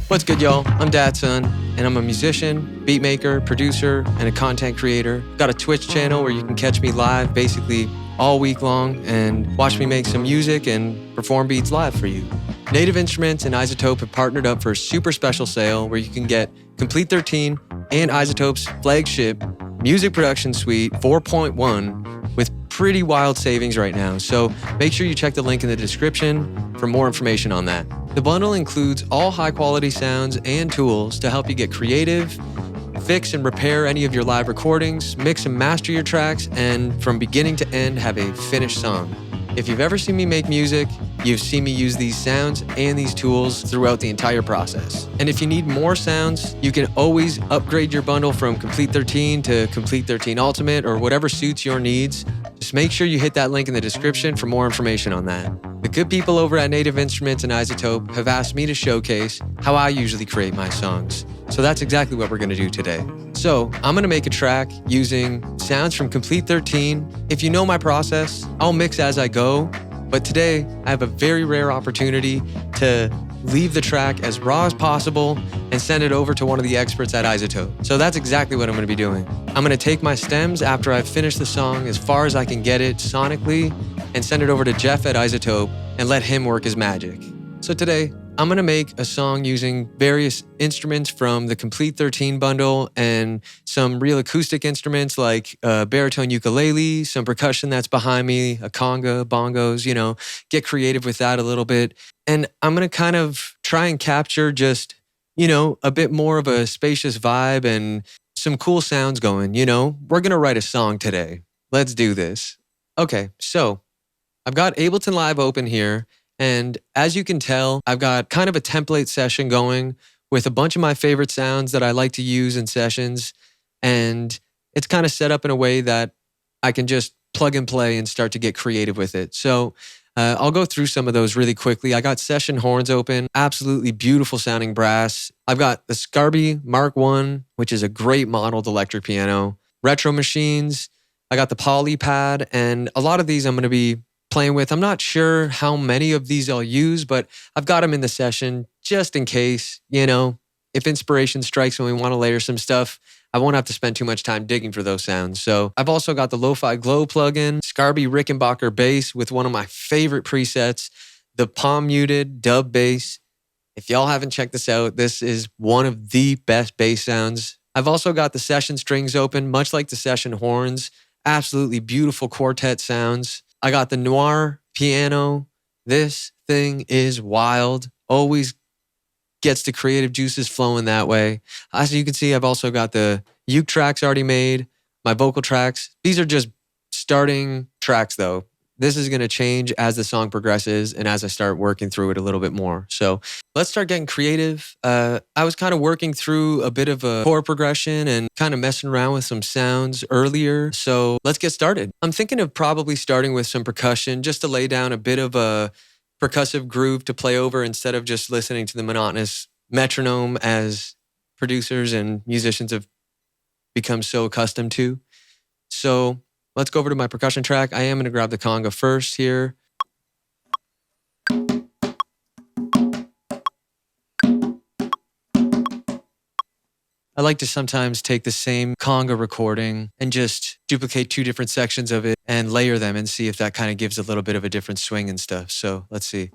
What's good, y'all? I'm Dadson, and I'm a musician, beat maker, producer, and a content creator. Got a Twitch channel where you can catch me live basically all week long and watch me make some music and perform beats live for you. Native Instruments and iZotope have partnered up for a super special sale where you can get Complete 13 and iZotope's flagship music production suite 4.1 with pretty wild savings right now. So make sure you check the link in the description for more information on that. The bundle includes all high quality sounds and tools to help you get creative, fix and repair any of your live recordings, mix and master your tracks, and from beginning to end have a finished song. If you've ever seen me make music, you've seen me use these sounds and these tools throughout the entire process. And if you need more sounds, you can always upgrade your bundle from Complete 13 to Complete 13 Ultimate or whatever suits your needs. Just make sure you hit that link in the description for more information on that. The good people over at Native Instruments and iZotope have asked me to showcase how I usually create my songs. So that's exactly what we're gonna do today. So I'm gonna make a track using sounds from Complete 13. If you know my process, I'll mix as I go, but today I have a very rare opportunity to leave the track as raw as possible and send it over to one of the experts at iZotope. So that's exactly what I'm gonna be doing. I'm gonna take my stems after I've finished the song as far as I can get it sonically and send it over to Jeff at iZotope and let him work his magic. So today, I'm gonna make a song using various instruments from the Complete 13 bundle and some real acoustic instruments like a baritone ukulele, some percussion that's behind me, a conga, bongos, get creative with that a little bit. And I'm gonna kind of try and capture just, a bit more of a spacious vibe and some cool sounds going, We're gonna write a song today. Let's do this. Okay, so I've got Ableton Live open here. And as you can tell, I've got kind of a template session going with a bunch of my favorite sounds that I like to use in sessions. And it's kind of set up in a way that I can just plug and play and start to get creative with it. So I'll go through some of those really quickly. I got session horns open, absolutely beautiful sounding brass. I've got the Scarby Mark I, which is a great modeled electric piano. Retro machines. I got the Poly Pad, and a lot of these I'm going to be playing with. I'm not sure how many of these I'll use, but I've got them in the session just in case, if inspiration strikes and we want to layer some stuff, I won't have to spend too much time digging for those sounds. So I've also got the Lo-Fi Glow plugin, Scarby Rickenbacker bass with one of my favorite presets, the palm muted dub bass. If y'all haven't checked this out, this is one of the best bass sounds. I've also got the session strings open, much like the session horns, absolutely beautiful quartet sounds. I got the Noir piano. This thing is wild. Always gets the creative juices flowing that way. As you can see, I've also got the uke tracks already made, my vocal tracks. These are just starting tracks though. This is going to change as the song progresses and as I start working through it a little bit more. So let's start getting creative. I was kind of working through a bit of a chord progression and kind of messing around with some sounds earlier. So let's get started. I'm thinking of probably starting with some percussion just to lay down a bit of a percussive groove to play over instead of just listening to the monotonous metronome as producers and musicians have become so accustomed to. So let's go over to my percussion track. I am going to grab the conga first here. I like to sometimes take the same conga recording and just duplicate two different sections of it and layer them and see if that kind of gives a little bit of a different swing and stuff. So let's see.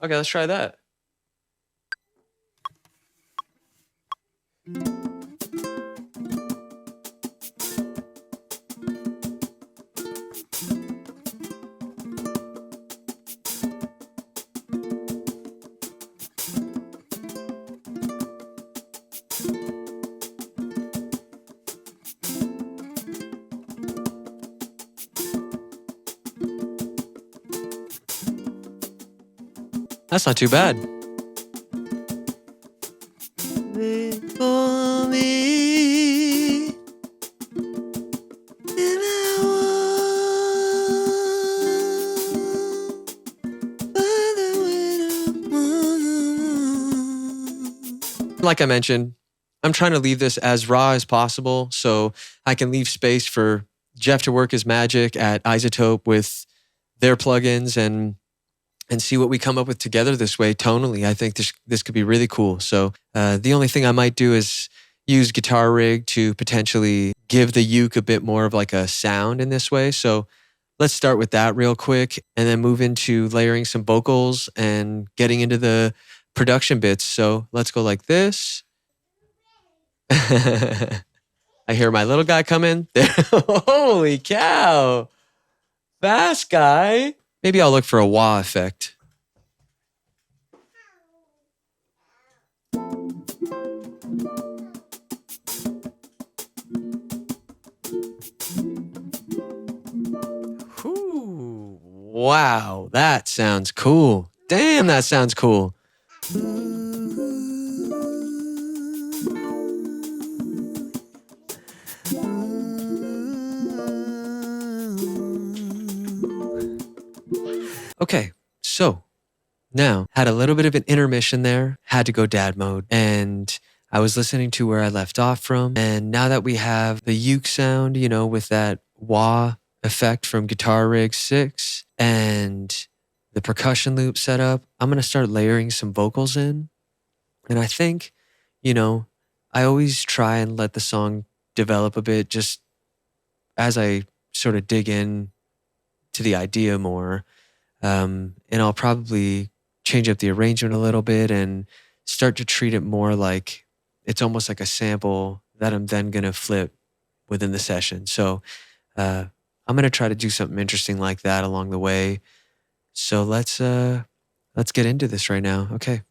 Okay, let's try that. That's not too bad. Like I mentioned, I'm trying to leave this as raw as possible so I can leave space for Jeff to work his magic at iZotope with their plugins and see what we come up with together this way tonally. I think this could be really cool. So the only thing I might do is use Guitar Rig to potentially give the uke a bit more of like a sound in this way. So let's start with that real quick and then move into layering some vocals and getting into the production bits. So let's go like this. I hear my little guy coming. Holy cow. Fast guy. Maybe I'll look for a wah effect. Ooh, wow, that sounds cool. Damn, that sounds cool. Okay, so now had a little bit of an intermission there, had to go dad mode, and I was listening to where I left off from. And now that we have the uke sound, you know, with that wah effect from Guitar Rig 6 and the percussion loop set up, I'm going to start layering some vocals in. And I think, you know, I always try and let the song develop a bit just as I sort of dig in to the idea more. And I'll probably change up the arrangement a little bit and start to treat it more like it's almost like a sample that I'm then going to flip within the session. So I'm going to try to do something interesting like that along the way. So let's get into this right now. Okay.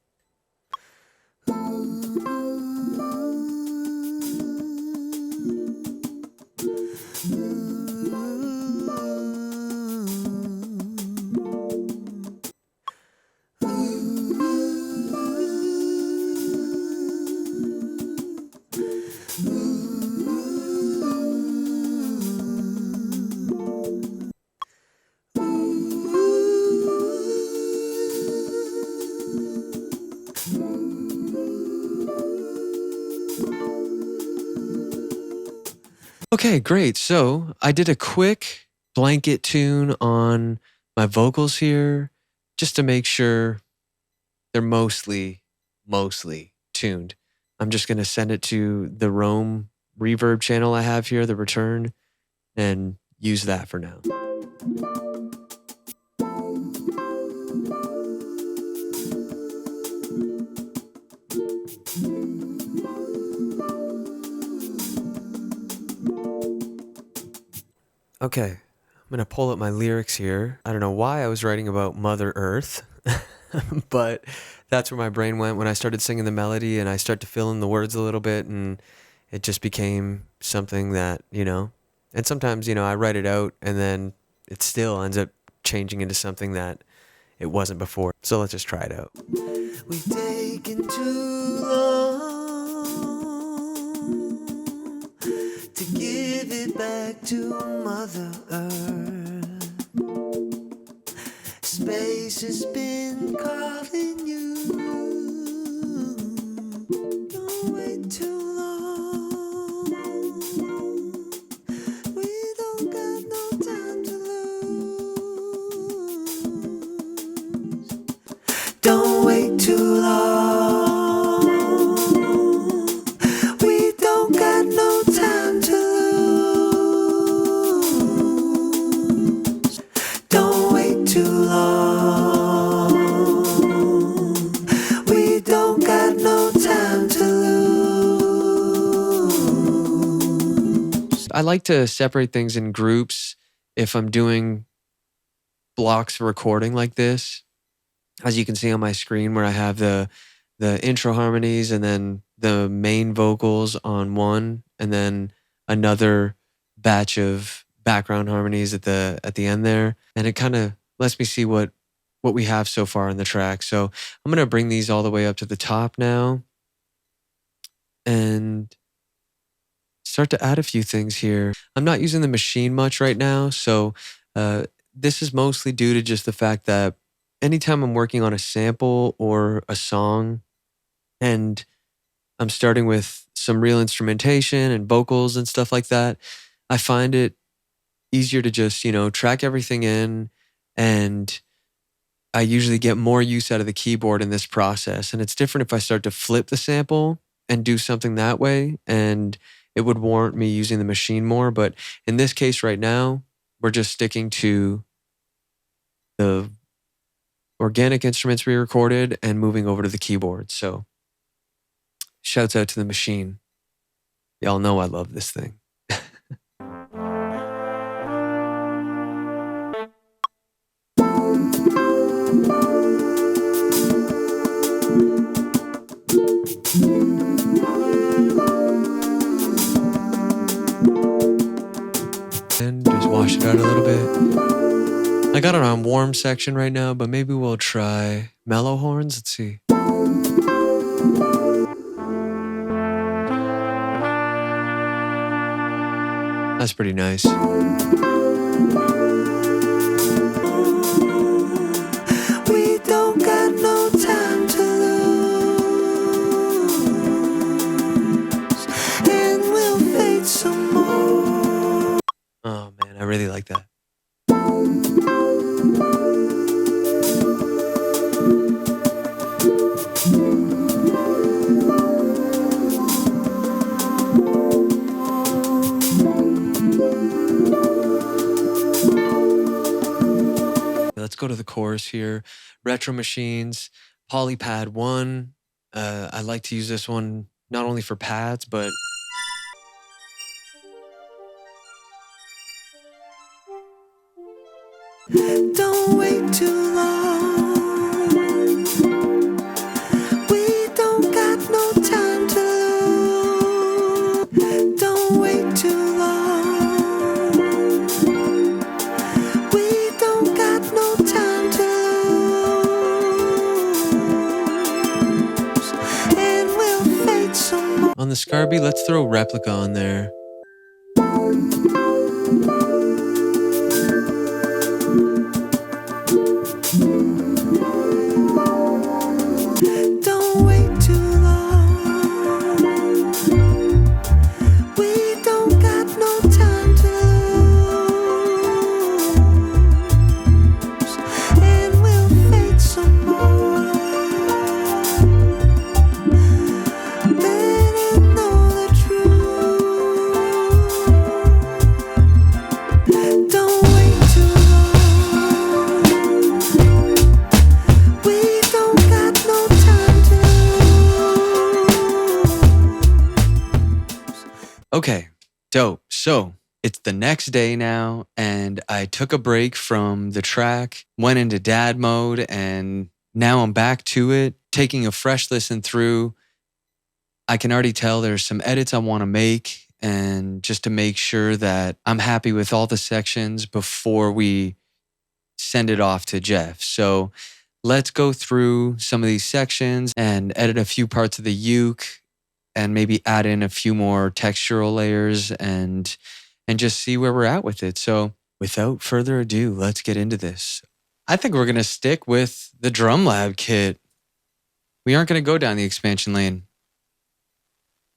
Okay, great. So I did a quick blanket tune on my vocals here just to make sure they're mostly tuned. I'm just going to send it to the Roam reverb channel I have here, the return, and use that for now. Okay, I'm going to pull up my lyrics here. I don't know why I was writing about Mother Earth, but that's where my brain went when I started singing the melody and I start to fill in the words a little bit, and it just became something that, you know, and sometimes, you know, I write it out and then it still ends up changing into something that it wasn't before. So let's just try it out. We've taken too long to give it back to Mother Earth. Space has been calling you. Don't wait too long. We don't got no time to lose. Don't wait too long. We don't got no time to lose. Don't wait too long. We don't got no time to lose. I like to separate things in groups if I'm doing blocks for recording like this. As you can see on my screen where I have the intro harmonies and then the main vocals on one and then another batch of background harmonies at the end there. And it kind of lets me see what what we have so far in the track. So I'm going to bring these all the way up to the top now and start to add a few things here. I'm not using the machine much right now, so this is mostly due to just the fact that anytime I'm working on a sample or a song and I'm starting with some real instrumentation and vocals and stuff like that, I find it easier to just, track everything in, and I usually get more use out of the keyboard in this process. And it's different if I start to flip the sample and do something that way, and it would warrant me using the machine more. But in this case right now, we're just sticking to the organic instruments we recorded and moving over to the keyboard. So shouts out to the machine. Y'all know I love this thing. And just wash it out a little bit. I got it on warm section right now, but maybe we'll try mellow horns. Let's see. That's pretty nice. We don't got no time to lose, and we'll fade some more. Oh man, I really like that. Let's go to the chorus here. Retro Machines, Polypad 1. I like to use this one not only for pads, but don't wait too long. We don't got no time to lose. Don't wait too long. We don't got no time to lose, and we'll fade some more. On the Scarby, let's throw Replica on there. Don't wait too long. We don't got no time to lose, and we'll fade some more. Better know the truth. Don't wait too long. We don't got no time to lose. Okay, dope. So it's the next day now, and I took a break from the track, went into dad mode, and now I'm back to it, taking a fresh listen through. I can already tell there's some edits I want to make, and just to make sure that I'm happy with all the sections before we send it off to Jeff. So let's go through some of these sections and edit a few parts of the uke and maybe add in a few more textural layers and just see where we're at with it. So without further ado, let's get into this. I think we're going to stick with the Drum Lab kit. We aren't going to go down the expansion lane.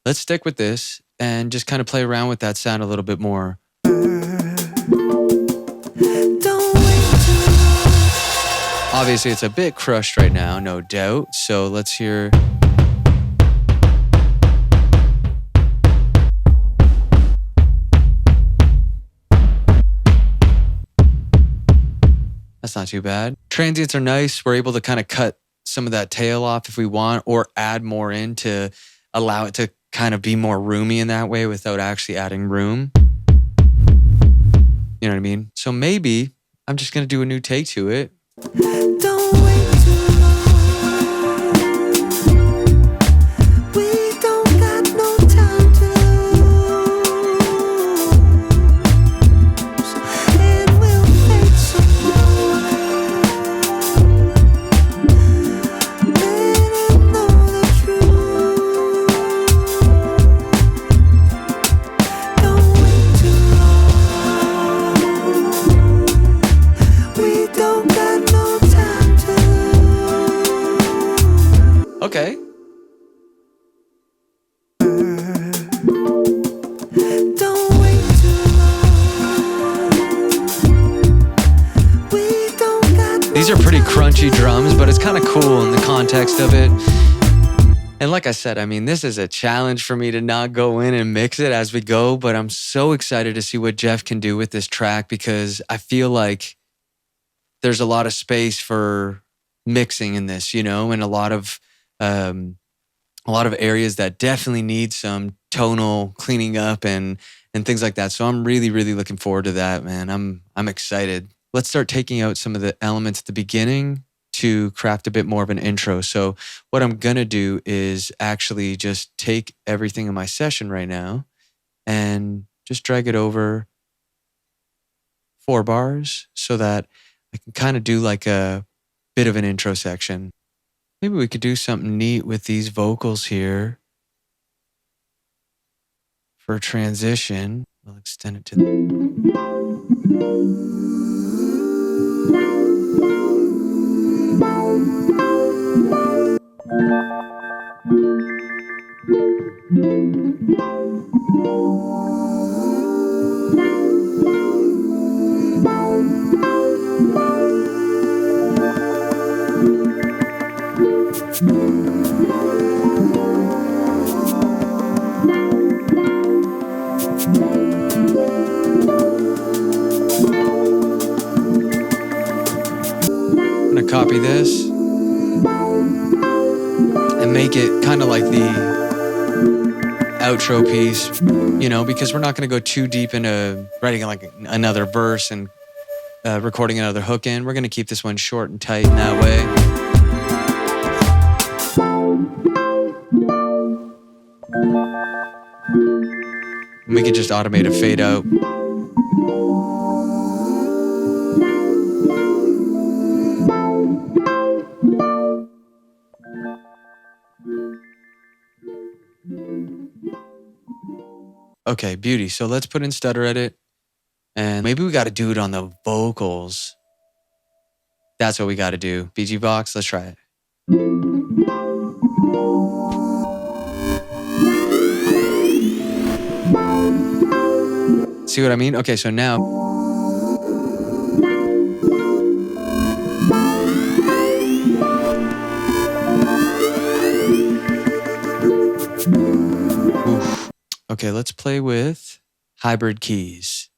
Let's stick with this and just kind of play around with that sound a little bit more. Obviously, it's a bit crushed right now, no doubt. So let's hear. That's not too bad. Transients are nice. We're able to kind of cut some of that tail off if we want, or add more in to allow it to kind of be more roomy in that way without actually adding room. You know what I mean? So maybe I'm just going to do a new take to it. Don't wait too long. We don't got no time to lose, and we'll fade some more. These are pretty crunchy drums, but it's kind of cool in the context of it. And like I said, I mean, this is a challenge for me to not go in and mix it as we go, but I'm so excited to see what Jeff can do with this track, because I feel like there's a lot of space for mixing in this, you know, and a lot of areas that definitely need some tonal cleaning up and things like that. So I'm really, really looking forward to that, man. I'm excited. Let's start taking out some of the elements at the beginning to craft a bit more of an intro. So what I'm going to do is actually just take everything in my session right now and just drag it over 4 bars so that I can kind of do like a bit of an intro section. Maybe we could do something neat with these vocals here for transition. We'll extend it to I'm gonna copy this and make it kind of like the outro piece, you know, because we're not gonna go too deep into writing like another verse and recording another hook in. We're gonna keep this one short and tight in that way. And we could just automate a fade out. Okay, beauty. So let's put in stutter edit, and maybe we got to do it on the vocals. That's what we got to do. BG Vox, let's try it. See what I mean? Okay, so now. Oof. Okay, let's play with hybrid keys.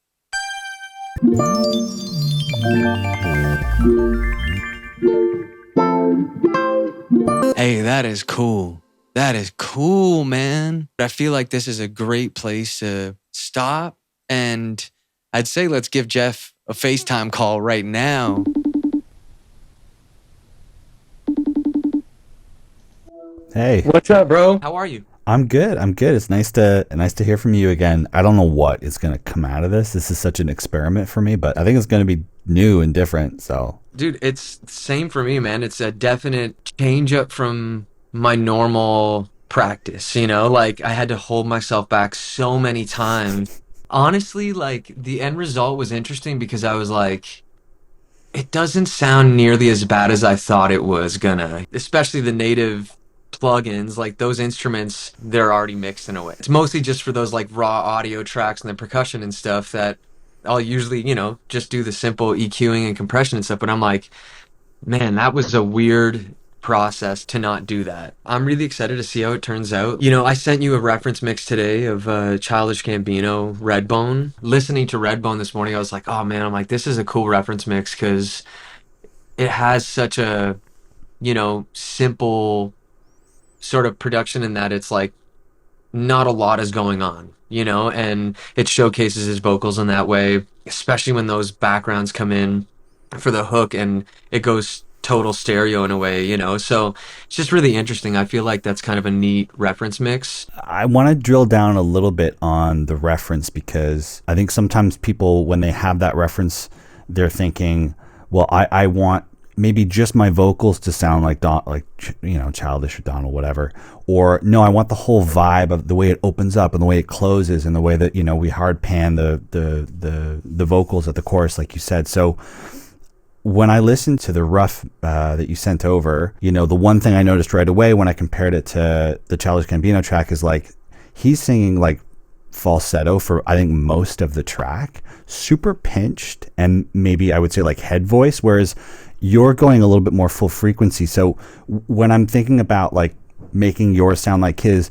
Hey, that is cool. That is cool, man. I feel like this is a great place to stop. And I'd say let's give Jeff a FaceTime call right now. Hey. What's up, bro? How are you? I'm good. It's nice to hear from you again. I don't know what is going to come out of this. This is such an experiment for me, but I think it's going to be new and different. So, dude, it's the same for me, man. It's a definite change up from my normal practice, you know? Like, I had to hold myself back so many times. Honestly, like, the end result was interesting because I was like, it doesn't sound nearly as bad as I thought it was gonna, especially the native plugins. Like, those instruments, they're already mixed in a way. It's mostly just for those like raw audio tracks and the percussion and stuff that I'll usually, you know, just do the simple EQing and compression and stuff. But I'm like, man, that was a weird process to not do that. I'm really excited to see how it turns out. You know, I sent you a reference mix today of Childish Gambino, Redbone. Listening to Redbone this morning, I was like, oh man, I'm like, this is a cool reference mix because it has such a, you know, simple sort of production in that it's like not a lot is going on, you know, and it showcases his vocals in that way, especially when those backgrounds come in for the hook and it goes total stereo in a way, you know. So it's just really interesting. I feel like that's kind of a neat reference mix. I want to drill down a little bit on the reference because I think sometimes people, when they have that reference, they're thinking, well, I want maybe just my vocals to sound like you know, Childish or Donald, whatever, or no, I want the whole vibe of the way it opens up and the way it closes and the way that, you know, we hard pan the vocals at the chorus, like you said. So when I listened to the rough that you sent over, you know, the one thing I noticed right away when I compared it to the Childish Gambino track is like he's singing like falsetto for I think most of the track, super pinched, and maybe I would say like head voice, whereas you're going a little bit more full frequency. So when I'm thinking about like making yours sound like his,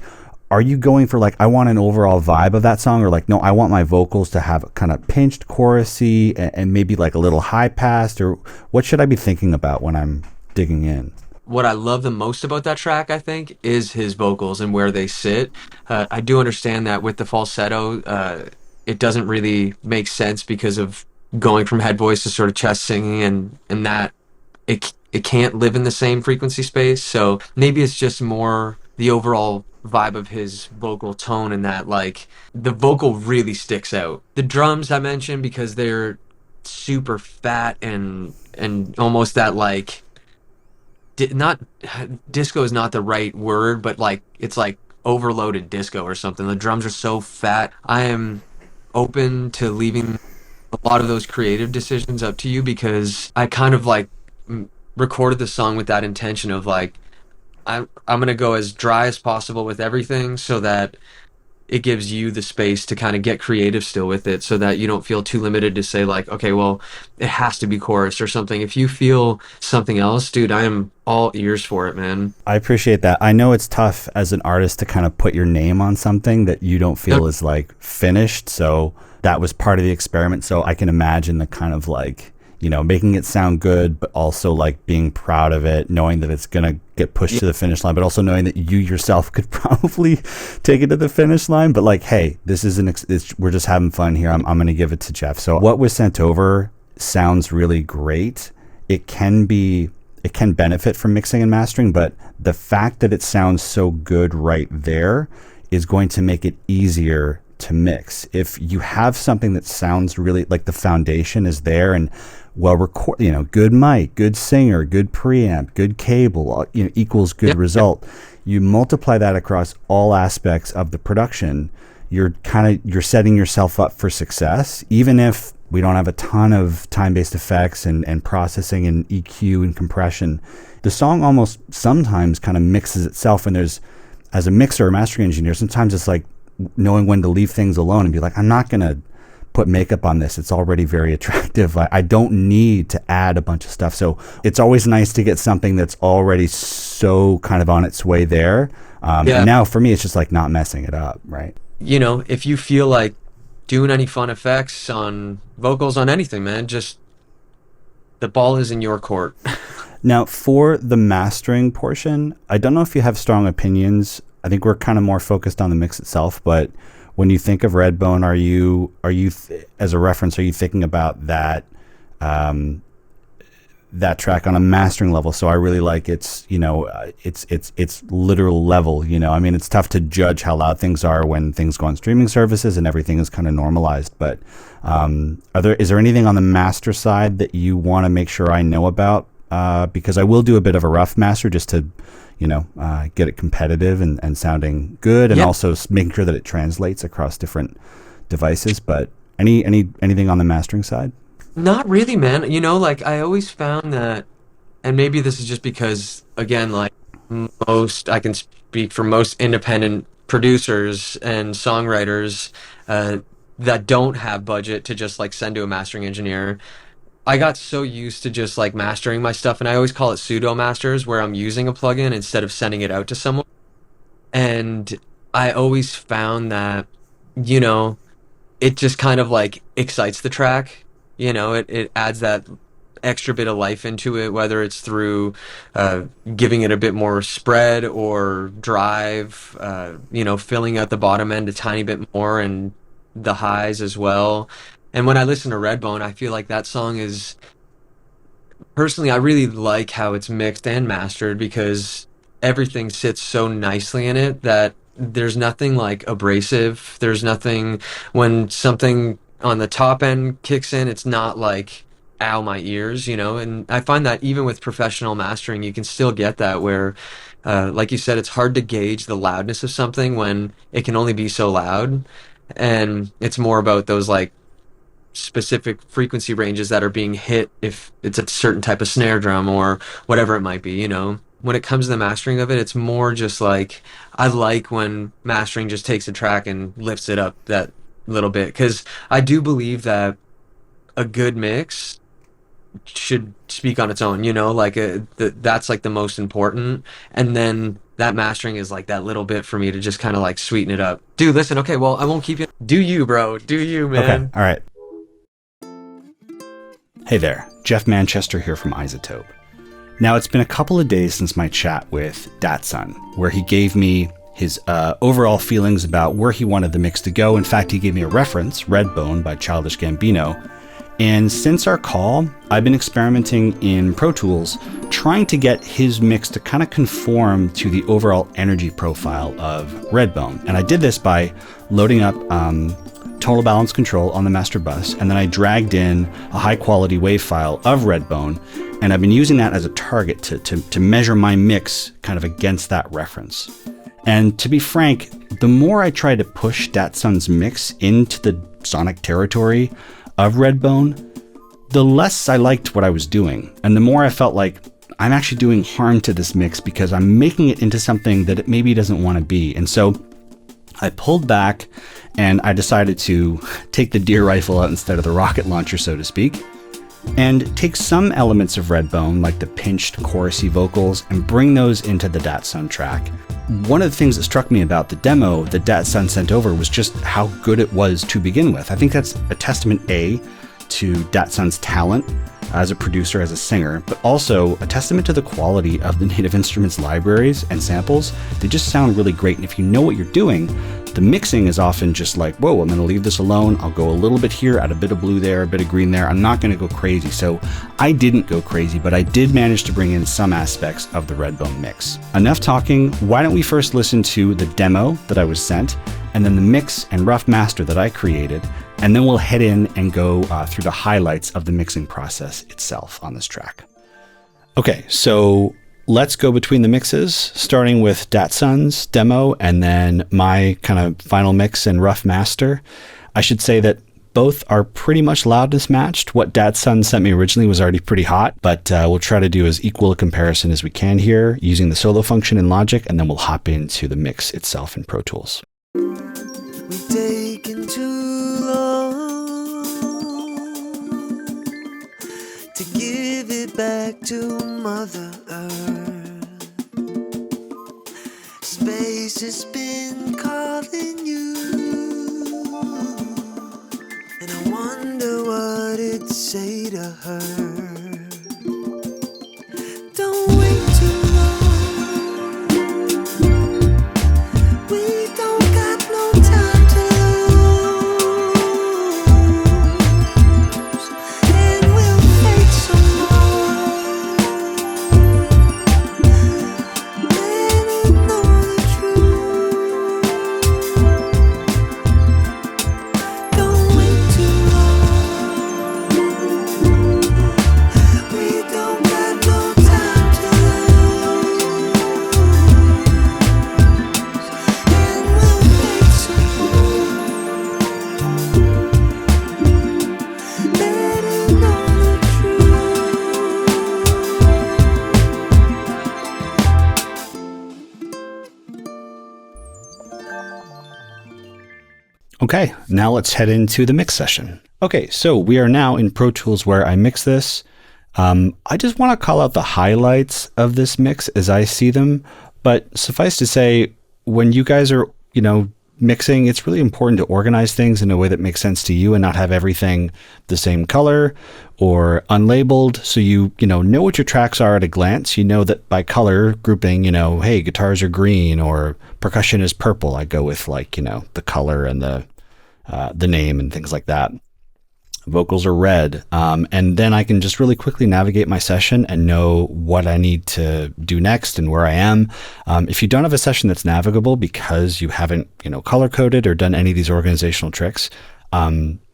are you going for like I want an overall vibe of that song, or like no, I want my vocals to have kind of pinched chorusy and maybe like a little high passed, or what should I be thinking about when I'm digging in? What I love the most about that track, I think, is his vocals and where they sit. I do understand that with the falsetto, it doesn't really make sense because of going from head voice to sort of chest singing, and that it can't live in the same frequency space. So maybe it's just more the overall vibe of his vocal tone, and that like the vocal really sticks out. The drums I mentioned because they're super fat and almost that like not disco is not the right word, but like it's like overloaded disco or something. The drums are so fat. I am open to leaving a lot of those creative decisions up to you, because I kind of like recorded the song with that intention of like I'm gonna go as dry as possible with everything so that it gives you the space to kind of get creative still with it, so that you don't feel too limited to say like, okay, well, it has to be chorus or something. If you feel something else, dude, I am all ears for it, man. I appreciate that. I know it's tough as an artist to kind of put your name on something that you don't feel is like finished. So that was part of the experiment. So I can imagine the kind of like, you know, making it sound good, but also like being proud of it, knowing that it's going to get pushed to the finish line, but also knowing that you yourself could probably take it to the finish line. But like, hey, this is we're just having fun here. I'm going to give it to Jeff. So what was sent over sounds really great. It can benefit from mixing and mastering, but the fact that it sounds so good right there is going to make it easier to mix. If you have something that sounds really like the foundation is there and well record, you know, good mic, good singer, good preamp, good cable, you know, equals good result. You multiply that across all aspects of the production, you're setting yourself up for success, even if we don't have a ton of time-based effects and processing and EQ and compression. The song almost sometimes kind of mixes itself, and there's, as a mixer or mastering engineer, sometimes it's like knowing when to leave things alone and be like, I'm not going to put makeup on this. It's already very attractive. I don't need to add a bunch of stuff. So it's always nice to get something that's already so kind of on its way there. And now for me, it's just like not messing it up, right? You know, if you feel like doing any fun effects on vocals on anything, man, just the ball is in your court. Now, for the mastering portion, I don't know if you have strong opinions. I think we're kind of more focused on the mix itself, but when you think of Redbone, are you as a reference, are you thinking about that that track on a mastering level? So I really like its, you know, it's literal level, you know. I mean, it's tough to judge how loud things are when things go on streaming services and everything is kind of normalized, but is there anything on the master side that you want to make sure I know about? Because I will do a bit of a rough master just to, you know, get it competitive and sounding good, and also making sure that it translates across different devices. But anything on the mastering side? Not really, man. You know, like I always found that, and maybe this is just because, again, like I can speak for most independent producers and songwriters that don't have budget to just like send to a mastering engineer. I got so used to just like mastering my stuff, and I always call it pseudo masters, where I'm using a plugin instead of sending it out to someone. And I always found that, you know, it just kind of like excites the track. You know, it adds that extra bit of life into it, whether it's through giving it a bit more spread or drive, you know, filling out the bottom end a tiny bit more and the highs as well. And when I listen to Redbone, I feel like that song is, personally, I really like how it's mixed and mastered, because everything sits so nicely in it that there's nothing like abrasive. There's nothing, when something on the top end kicks in, it's not like, ow, my ears, you know. And I find that even with professional mastering, you can still get that where, like you said, it's hard to gauge the loudness of something when it can only be so loud. And it's more about those like specific frequency ranges that are being hit if it's a certain type of snare drum or whatever it might be, you know. when it comes to the mastering of it, it's more just like I like when mastering just takes a track and lifts it up that little bit, because I do believe that a good mix should speak on its own, like that's like the most important. And then that mastering is like that little bit for me to just kind of like sweeten it up. Dude, listen, okay, well, I won't keep you. Do you, bro? Do you, man? Okay, all right. Hey there, Jeff Manchester here from iZotope. Now, it's been a couple of days since my chat with Datsun, where he gave me his overall feelings about where he wanted the mix to go. In fact, he gave me a reference, Redbone by Childish Gambino. And since our call, I've been experimenting in Pro Tools, trying to get his mix to kind of conform to the overall energy profile of Redbone. And I did this by loading up tonal balance control on the master bus, and then I dragged in a high quality wave file of Redbone, and I've been using that as a target to measure my mix kind of against that reference. And to be frank, the more I try to push Datsun's mix into the sonic territory of Redbone, the less I liked what I was doing, and the more I felt like I'm actually doing harm to this mix because I'm making it into something that it maybe doesn't want to be. And so I pulled back and I decided to take the deer rifle out instead of the rocket launcher, so to speak, and take some elements of Redbone, like the pinched chorusy vocals, and bring those into the Datsun track. One of the things that struck me about the demo that Datsun sent over was just how good it was to begin with. I think that's a testament, A, to Datsun's talent as a producer, as a singer, but also a testament to the quality of the Native Instruments libraries and samples. They just sound really great, and if you know what you're doing, the mixing is often just like, whoa, I'm going to leave this alone. I'll go a little bit here, add a bit of blue there, a bit of green there. I'm not going to go crazy. So I didn't go crazy, but I did manage to bring in some aspects of the Redbone mix. Enough talking. Why don't we first listen to the demo that I was sent, and then the mix and rough master that I created, and then we'll head in and go through the highlights of the mixing process itself on this track. Okay, so let's go between the mixes, starting with Datsun's demo and then my kind of final mix and rough master. I should say that both are pretty much loudness matched. What Datsun sent me originally was already pretty hot, but we'll try to do as equal a comparison as we can here using the solo function in Logic, and then we'll hop into the mix itself in Pro Tools. We've taken too long to give it back to Mother Earth. Space has been calling you, and I wonder what it'd say to her. Don't wait too long. We don't got no time to lose, and we'll make some more. Let it know the truth. Don't wait too long. We don't got no time to lose, and we'll make some more. Let it know the Okay, now let's head into the mix session. Okay, so we are now in Pro Tools where I mix this. I just want to call out the highlights of this mix as I see them, but suffice to say, when you guys are, mixing, it's really important to organize things in a way that makes sense to you and not have everything the same color or unlabeled. So you know what your tracks are at a glance. You know that by color grouping, hey, guitars are green or percussion is purple. I go with the color and the name and things like that. Vocals are red. And then I can just really quickly navigate my session and know what I need to do next and where I am. If you don't have a session that's navigable because you haven't, color coded or done any of these organizational tricks,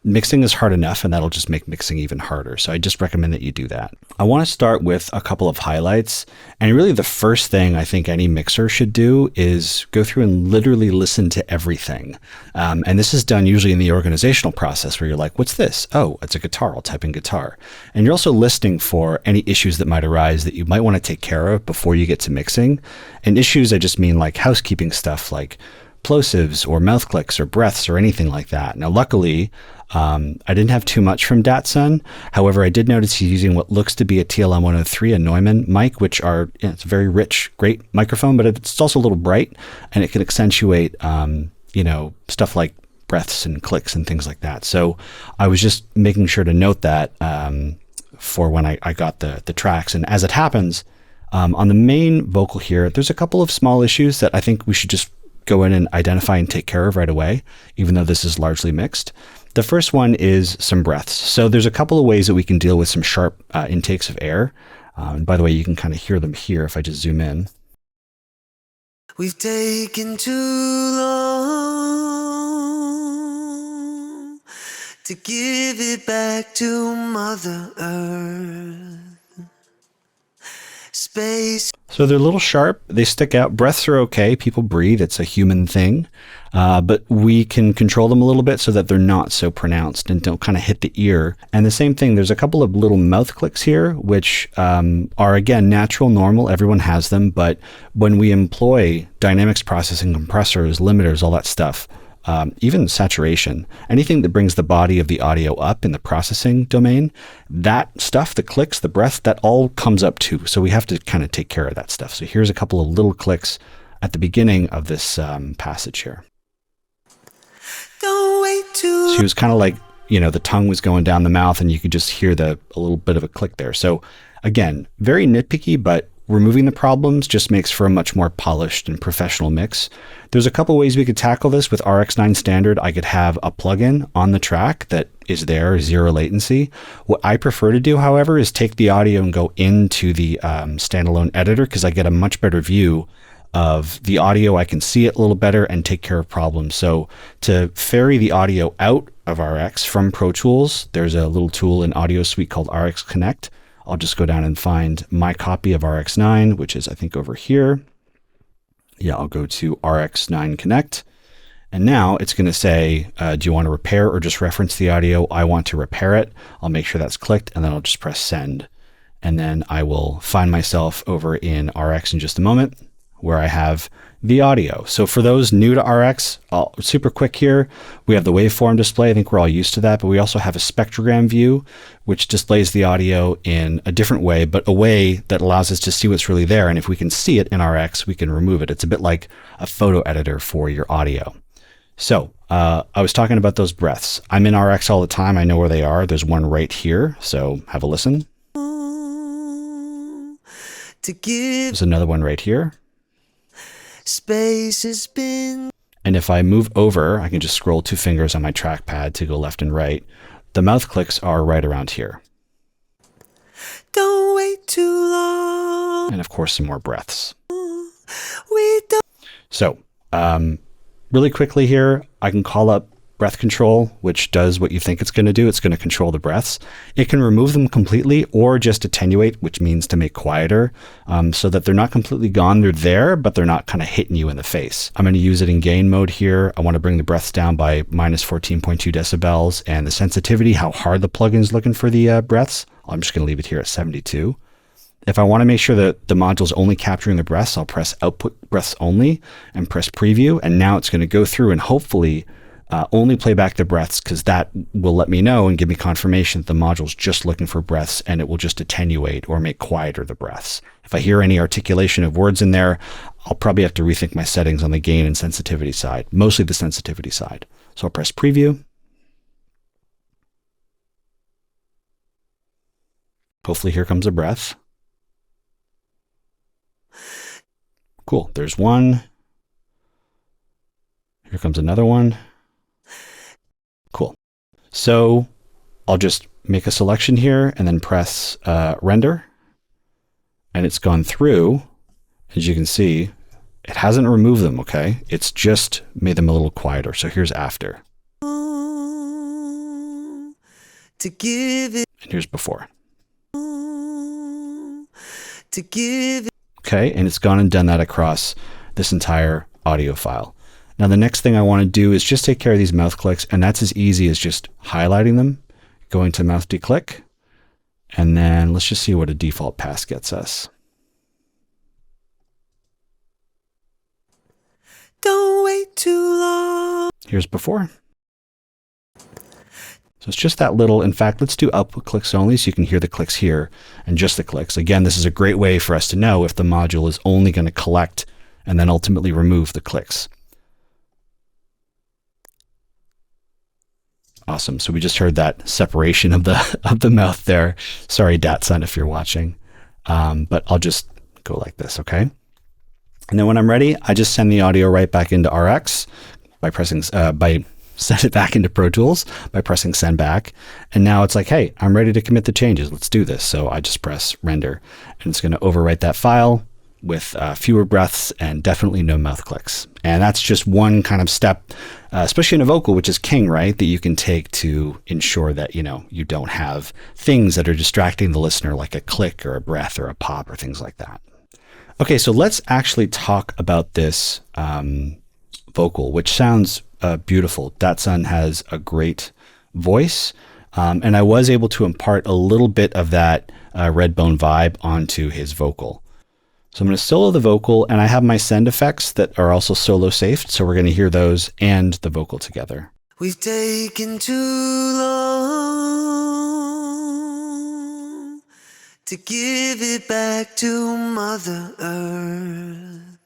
Mixing is hard enough, and that'll just make mixing even harder. So I just recommend that you do that. I want to start with a couple of highlights. And really the first thing I think any mixer should do is go through and literally listen to everything. And this is done usually in the organizational process where you're like, what's this? Oh, it's a guitar. I'll type in guitar. And you're also listening for any issues that might arise that you might want to take care of before you get to mixing. And issues, I just mean like housekeeping stuff like plosives or mouth clicks or breaths or anything like that. Now, luckily, I didn't have too much from Datsun. However, I did notice he's using what looks to be a TLM 103, a Neumann mic, which are, it's a very rich, great microphone, but it's also a little bright and it can accentuate, stuff like breaths and clicks and things like that. So I was just making sure to note that for when I got the tracks. And as it happens, on the main vocal here, there's a couple of small issues that I think we should just go in and identify and take care of right away, even though this is largely mixed. The first one is some breaths. So there's a couple of ways that we can deal with some sharp intakes of air. And by the way, you can kind of hear them here if I just zoom in. We've taken too long to give it back to Mother Earth. Space. So they're a little sharp. They stick out. Breaths are okay. People breathe. It's a human thing. But we can control them a little bit so that they're not so pronounced and don't kind of hit the ear. And the same thing, there's a couple of little mouth clicks here, which are, again, natural, normal. Everyone has them. But when we employ dynamics processing, compressors, limiters, all that stuff, even saturation, anything that brings the body of the audio up in the processing domain, that stuff, the clicks, the breath, that all comes up too. So we have to kind of take care of that stuff. So here's a couple of little clicks at the beginning of this passage here. Don't wait too. So he was kind of like, the tongue was going down the mouth and you could just hear a little bit of a click there. So again, very nitpicky, but removing the problems just makes for a much more polished and professional mix. There's a couple ways we could tackle this with RX9 standard. I could have a plugin on the track that is there, zero latency. What I prefer to do, however, is take the audio and go into the standalone editor because I get a much better view of the audio. I can see it a little better and take care of problems. So to ferry the audio out of RX from Pro Tools, there's a little tool in Audio Suite called RX Connect. I'll just go down and find my copy of RX9, which is, I think, over here. Yeah, I'll go to RX9 Connect. And now it's going to say, do you want to repair or just reference the audio? I want to repair it. I'll make sure that's clicked, and then I'll just press send. And then I will find myself over in RX in just a moment, where I have the audio. So for those new to RX, super quick here, we have the waveform display. I think we're all used to that, but we also have a spectrogram view, which displays the audio in a different way, but a way that allows us to see what's really there. And if we can see it in RX, we can remove it. It's a bit like a photo editor for your audio. So I was talking about those breaths. I'm in RX all the time. I know where they are. There's one right here. So have a listen. To give There's another one right here. space has been. And if I move over, I can just scroll 2 fingers on my trackpad to go left and right. The mouth clicks are right around here. Don't wait too long. And of course, some more breaths. We don't. So really quickly here, I can call up breath control, which does what you think it's going to do. It's going to control the breaths. It can remove them completely or just attenuate, which means to make quieter, so that they're not completely gone. They're there, but they're not kind of hitting you in the face. I'm going to use it in gain mode here. I want to bring the breaths down by minus 14.2 decibels, and the sensitivity, how hard the plugin's looking for the breaths, I'm just going to leave it here at 72. If I want to make sure that the module's only capturing the breaths, I'll press output breaths only and press preview. And now it's going to go through and hopefully only play back the breaths, because that will let me know and give me confirmation that the module's just looking for breaths, and it will just attenuate or make quieter the breaths. If I hear any articulation of words in there, I'll probably have to rethink my settings on the gain and sensitivity side, mostly the sensitivity side. So I'll press preview. Hopefully here comes a breath. Cool, there's one. Here comes another one. Cool. So I'll just make a selection here and then press render. And it's gone through. As you can see, it hasn't removed them, okay? It's just made them a little quieter. So here's after. to give it, And here's before. to give it. Okay, and it's gone and done that across this entire audio file. Now the next thing I want to do is just take care of these mouth clicks, and that's as easy as just highlighting them, going to mouth declick, and then let's just see what a default pass gets us. Don't wait too long. Here's before. So it's just that little. In fact, let's do output clicks only so you can hear the clicks here and just the clicks. Again, this is a great way for us to know if the module is only going to collect and then ultimately remove the clicks. Awesome. So we just heard that separation of the mouth there. Sorry, Datsun, if you're watching. But I'll just go like this, okay? And then when I'm ready, I just send the audio right back into RX by pressing, send it back into Pro Tools by pressing send back. And now it's like, hey, I'm ready to commit the changes. Let's do this. So I just press render, and it's going to overwrite that file with fewer breaths and definitely no mouth clicks. And that's just one kind of step, especially in a vocal, which is king, right? That you can take to ensure that, you know, you don't have things that are distracting the listener, like a click or a breath or a pop or things like that. Okay, so let's actually talk about this vocal, which sounds beautiful. Datsun has a great voice, and I was able to impart a little bit of that Redbone vibe onto his vocal. So I'm going to solo the vocal, and I have my send effects that are also solo safe, so we're going to hear those and the vocal together. We've taken too long to give it back to Mother Earth.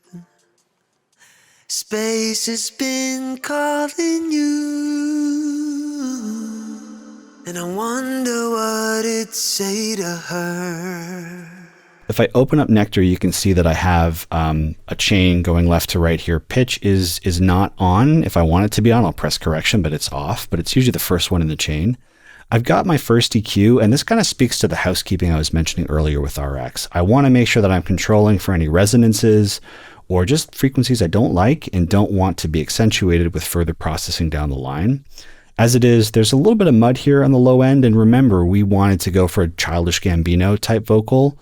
Space has been calling you, and I wonder what it'd say to her. If I open up Nectar, you can see that I have a chain going left to right here. Pitch is not on. If I want it to be on, I'll press correction, but it's off. But it's usually the first one in the chain. I've got my first EQ, and this kind of speaks to the housekeeping I was mentioning earlier with RX. I want to make sure that I'm controlling for any resonances or just frequencies I don't like and don't want to be accentuated with further processing down the line. As it is, there's a little bit of mud here on the low end, and remember, we wanted to go for a Childish Gambino type vocal,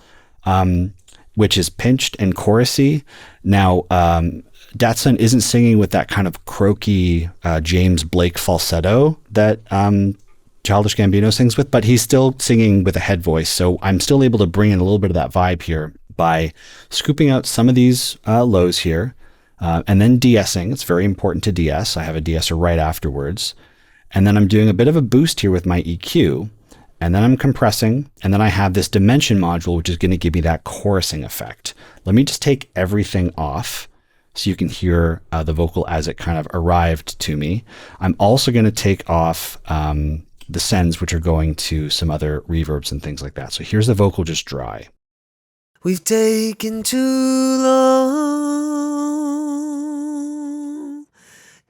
which is pinched and chorusy. Now, Datsun isn't singing with that kind of croaky James Blake falsetto that Childish Gambino sings with, but he's still singing with a head voice. So I'm still able to bring in a little bit of that vibe here by scooping out some of these lows here and then de-essing. It's very important to de-ess. I have a de-esser right afterwards. And then I'm doing a bit of a boost here with my EQ. And then I'm compressing, and then I have this dimension module, which is going to give me that chorusing effect. Let me just take everything off so you can hear the vocal as it kind of arrived to me. I'm also going to take off the sends, which are going to some other reverbs and things like that. So here's the vocal just dry. We've taken too long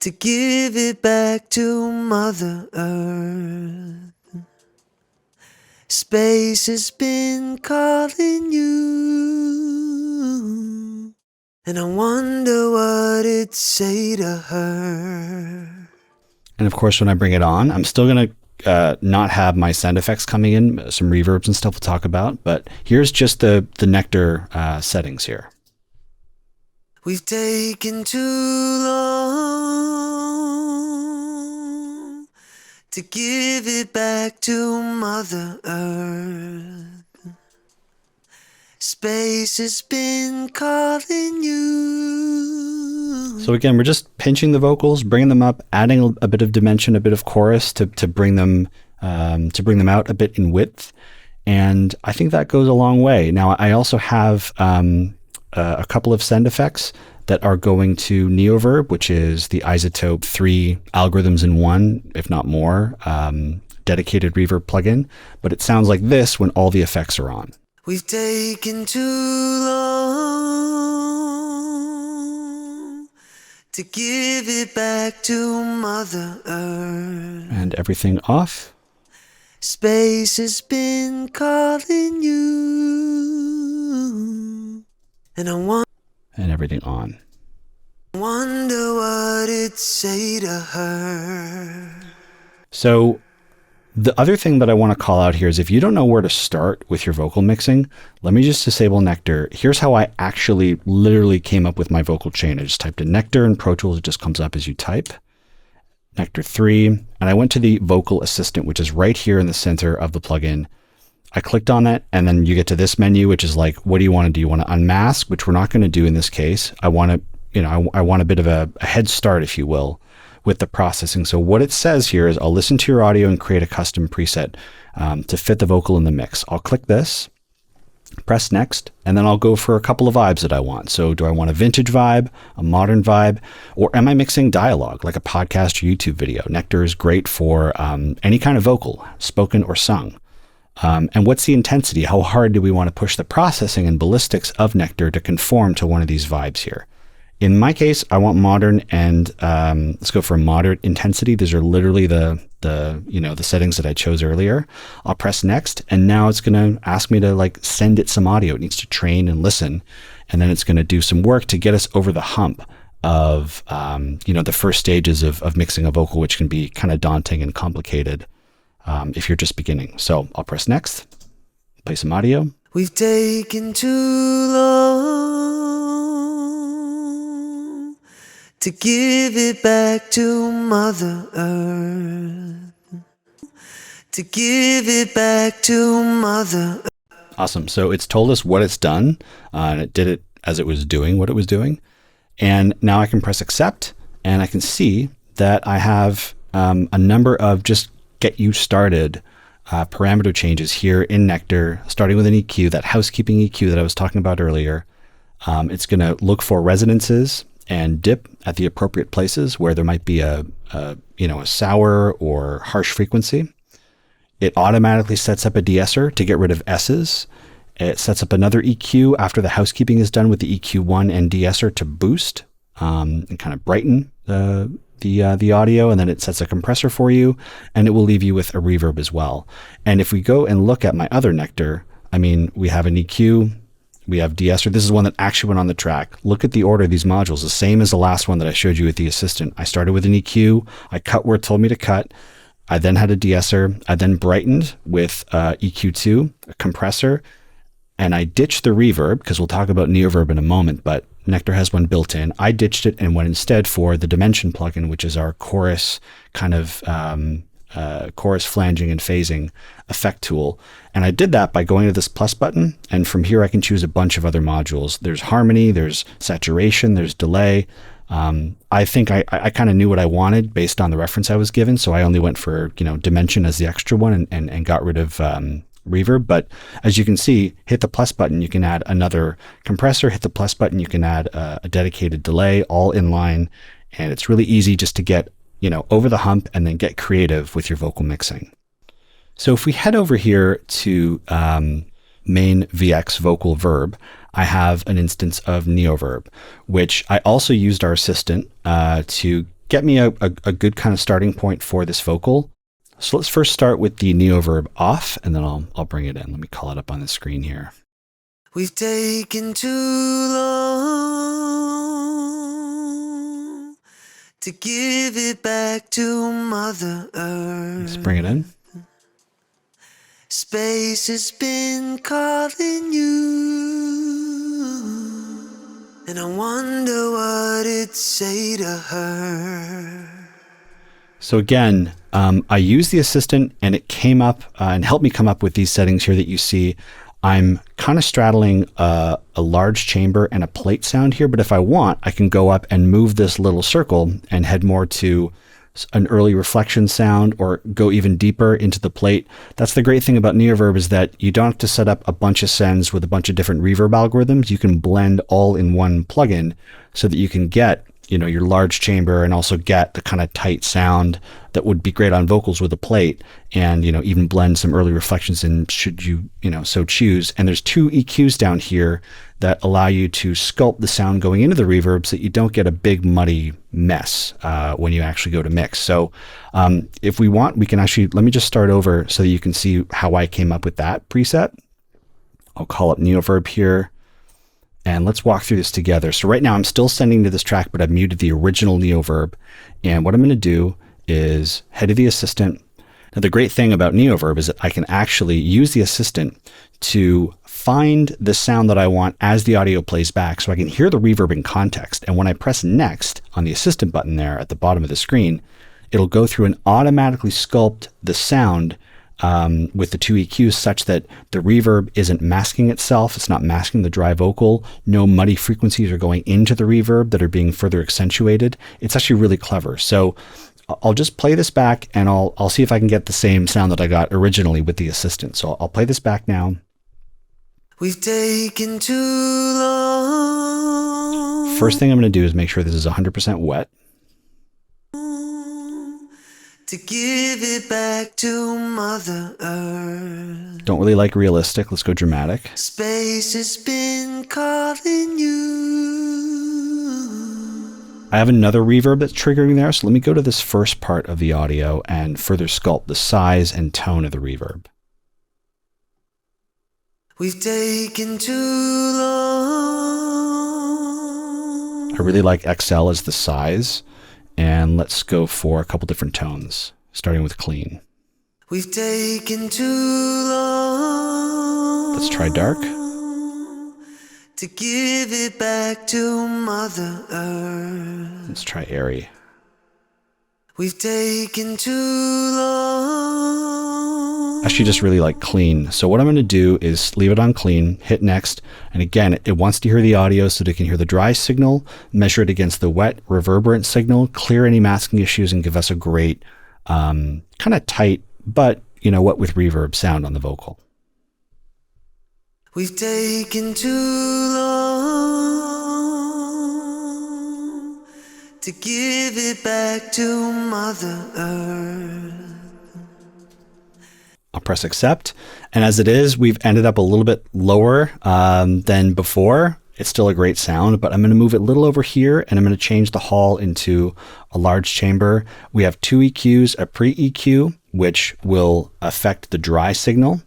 to give it back to Mother Earth. Space has been calling you, and I wonder what it'd say to her. And of course, when I bring it on, I'm still going to not have my sound effects coming in, some reverbs and stuff we'll talk about, but here's just the Nectar settings here. We've taken too long to give it back to Mother Earth. Space has been calling you. So again, we're just pinching the vocals, bringing them up, adding a bit of dimension, a bit of chorus to bring them out a bit in width, and I think that goes a long way. Now, I also have a couple of send effects that are going to Neoverb, which is the iZotope 3 algorithms in one, if not more, dedicated reverb plugin. But it sounds like this when all the effects are on. We've taken too long to give it back to Mother Earth. And everything off. Space has been calling you, and I And everything on. wonder what it'd say to her. So The other thing that I want to call out here is if you don't know where to start with your vocal mixing, let me just disable Nectar. Here's how I actually literally came up with my vocal chain. I just typed in Nectar and Pro Tools. It just comes up as you type. Nectar 3. And I went to the Vocal Assistant, which is right here in the center of the plugin. I clicked on that, and then you get to this menu, which is like, what do you want to do? You want to unmask, which we're not going to do in this case. I want to, I want a bit of a head start, if you will, with the processing. So what it says here is I'll listen to your audio and create a custom preset to fit the vocal in the mix. I'll click this, press next, and then I'll go for a couple of vibes that I want. So do I want a vintage vibe, a modern vibe, or am I mixing dialogue like a podcast or YouTube video? Nectar is great for any kind of vocal, spoken or sung. And what's the intensity? How hard do we want to push the processing and ballistics of Nectar to conform to one of these vibes here? In my case, I want modern, and let's go for moderate intensity. These are literally the settings that I chose earlier. I'll press next, and now it's going to ask me to like send it some audio. It needs to train and listen, and then it's going to do some work to get us over the hump of the first stages of mixing a vocal, which can be kind of daunting and complicated if you're just beginning. So I'll press next, play some audio. We've taken too long to give it back to Mother Earth. To give it back to Mother Earth. Awesome. So it's told us what it's done, and it did it as it was doing what it was doing. And now I can press accept, and I can see that I have a number of just get you started parameter changes here in Nectar, starting with an EQ, that housekeeping EQ that I was talking about earlier. It's going to look for resonances and dip at the appropriate places where there might be a sour or harsh frequency. It automatically sets up a de-esser to get rid of S's. It sets up another EQ after the housekeeping is done with the EQ1 and de-esser to boost and kind of brighten the audio, and then it sets a compressor for you, and it will leave you with a reverb as well. And if we go and look at my other Nectar, we have an EQ, we have de-esser. This is one that actually went on the track. Look at the order of these modules, the same as the last one that I showed you with the Assistant. I started with an EQ, I cut where it told me to cut, I then had a de-esser, I then brightened with EQ2, a compressor, and I ditched the reverb, because we'll talk about Neoverb in a moment, but Nectar has one built in. I ditched it and went instead for the Dimension plugin, which is our chorus kind of chorus flanging and phasing effect tool. And I did that by going to this plus button, and from here I can choose a bunch of other modules. There's harmony, there's saturation, there's delay. I think I kind of knew what I wanted based on the reference I was given, so I only went for Dimension as the extra one and got rid of reverb. But as you can see, hit the plus button, you can add another compressor, hit the plus button, you can add a dedicated delay, all in line, and it's really easy just to get over the hump and then get creative with your vocal mixing. So if we head over here to main VX vocal verb, I have an instance of Neoverb, which I also used our Assistant to get me a good kind of starting point for this vocal. So let's first start with the Neoverb off, and then I'll bring it in. Let me call it up on the screen here. We've taken too long to give it back to Mother Earth. Let's bring it in. Space has been calling you, and I wonder what it'd say to her. So again, I used the Assistant, and it came up and helped me come up with these settings here that you see. I'm kind of straddling a large chamber and a plate sound here, but if I want, I can go up and move this little circle and head more to an early reflection sound or go even deeper into the plate. That's the great thing about Neoverb, is that you don't have to set up a bunch of sends with a bunch of different reverb algorithms. You can blend all in one plugin so that you can get your large chamber and also get the kind of tight sound that would be great on vocals with a plate, and even blend some early reflections in should you so choose. And there's two EQs down here that allow you to sculpt the sound going into the reverb so that you don't get a big muddy mess when you actually go to mix. So if we want, we can actually, let me just start over so that you can see how I came up with that preset. I'll call up Neoverb here. And let's walk through this together. So right now I'm still sending to this track, but I've muted the original Neoverb. And what I'm going to do is head to the Assistant, Now, the great thing about Neoverb is that I can actually use the assistant to find the sound that I want as the audio plays back, so I can hear the reverb in context. And when I press next on the assistant button there at the bottom of the screen, it'll go through and automatically sculpt the sound with the two EQs such that the reverb isn't masking itself. It's not masking the dry vocal. No muddy frequencies are going into the reverb that are being further accentuated. It's actually really clever. So I'll just play this back and I'll see if I can get the same sound that I got originally with the assistant. So I'll play this back now. We've taken too long. First thing I'm going to do is make sure this is 100% wet. To give it back to Mother Earth. Don't really like realistic. Let's go dramatic. Space has been calling you. I have another reverb that's triggering there. So let me go to this first part of the audio and further sculpt the size and tone of the reverb. We've taken too long. I really like XL as the size. And let's go for a couple different tones, starting with clean. We've taken too long. Let's try dark. To give it back to Mother Earth. Let's try airy. We've taken too long. Actually, just really like clean. So what I'm going to do is leave it on clean, hit next. And again, it wants to hear the audio so that it can hear the dry signal, measure it against the wet reverberant signal, clear any masking issues, and give us a great kind of tight, but you know what, with reverb sound on the vocal. We've taken too long to give it back to Mother Earth. I'll press accept. And as it is, we've ended up a little bit lower than before. It's still a great sound, but I'm going to move it a little over here and I'm going to change the hall into a large chamber. We have two EQs, a pre-EQ, which will affect the dry signal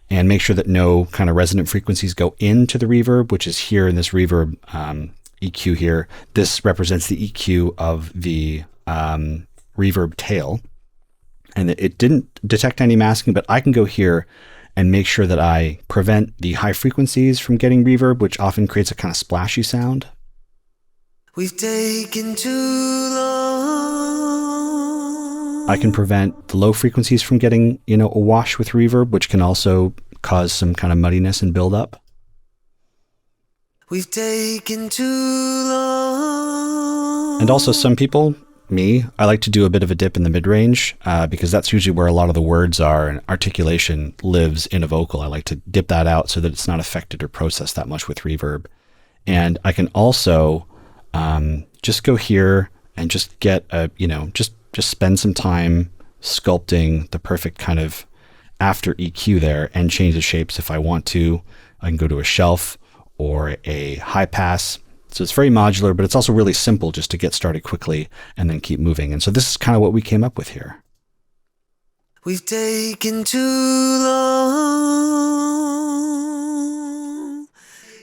and make sure that no kind of resonant frequencies go into the reverb, which is here in this reverb EQ here. This represents the EQ of the reverb tail. And it didn't detect any masking, but I can go here and make sure that I prevent the high frequencies from getting reverb, which often creates a kind of splashy sound. We've taken too long. I can prevent the low frequencies from getting, a wash with reverb, which can also cause some kind of muddiness and buildup. We've taken too long. And also some people, I like to do a bit of a dip in the mid-range because that's usually where a lot of the words are and articulation lives in a vocal. I like to dip that out so that it's not affected or processed that much with reverb. And I can also just go here and just get just spend some time sculpting the perfect kind of after EQ there and change the shapes if I want to. I can go to a shelf or a high pass. So it's very modular, but it's also really simple just to get started quickly and then keep moving. And so this is kind of what we came up with here. We've taken too long